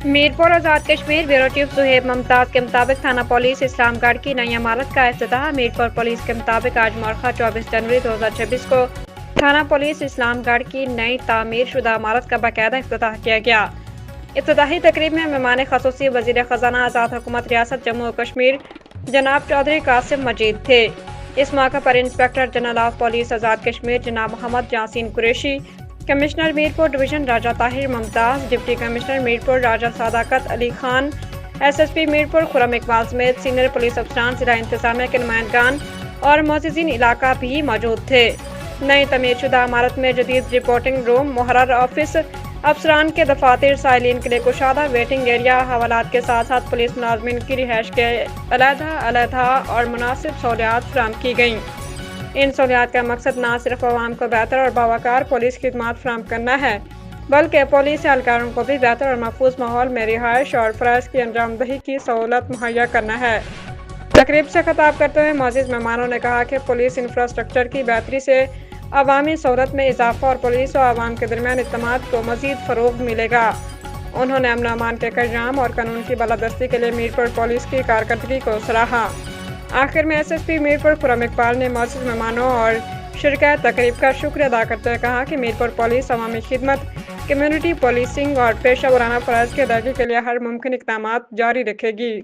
Mirpur Azad Kashmir bureau chief Zohaib ممتاز کے مطابق تھانہ پولیس اسلام گڑھ کی نئی عمارت کا افتتاح۔ میرپور پولیس کے مطابق آج مورخہ 24 جنوری 2026 کو تھانہ پولیس اسلام گڑھ کی نئی تعمیر شدہ عمارت کا باقاعدہ افتتاح کیا گیا۔ افتتاحی تقریب میں مہمان خصوصی وزیر خزانہ آزاد حکومت ریاست جموں و کشمیر جناب چودھری قاسم مجید تھے۔ اس موقع پر inspector general of police Azad Kashmir جناب Muhammad Yasin Qureshi, commissioner Mirpur division Raja Tahir Mumtaz, deputy commissioner Mirpur Raja Sadaqat Ali Khan, S S P Mirpur Khurram Iqbal سمیت سینئر پولیس افسران، ضلع انتظامیہ کے نمائندگان اور معززین علاقہ بھی موجود تھے۔ نئی تعمیر شدہ عمارت میں جدید رپورٹنگ روم، محرر آفس، افسران کے دفاتر، سائلین کے لیے کشادہ ویٹنگ ایریا، حوالات کے ساتھ ساتھ پولیس ملازمین کی رہائش کے علیحدہ اور مناسب سہولیات فراہم کی گئیں۔ ان سہولیات کا مقصد نہ صرف عوام کو بہتر اور باوقار پولیس خدمات فراہم کرنا ہے، بلکہ پولیس اہلکاروں کو بھی بہتر اور محفوظ ماحول میں رہائش اور فرائض کی انجام دہی کی سہولت مہیا کرنا ہے۔ تقریب سے خطاب کرتے ہوئے معزز مہمانوں نے کہا کہ پولیس انفراسٹرکچر کی بہتری سے عوامی سہولت میں اضافہ اور پولیس و عوام کے درمیان اعتماد کو مزید فروغ ملے گا۔ انہوں نے امن و امان کے قیام اور قانون کی بالادستی کے لیے میرپور پولیس کی کارکردگی کو سراہا۔ آخر میں S S P Mirpur Khurram Iqbal نے معزز مہمانوں اور شرکاء تقریب کا شکریہ ادا کرتے ہوئے کہا کہ میرپور پولیس عوامی خدمت، کمیونٹی پولیسنگ اور پیشہ ورانہ فرائض کی ادائیگی کے لیے ہر ممکن اقدامات جاری رکھے گی۔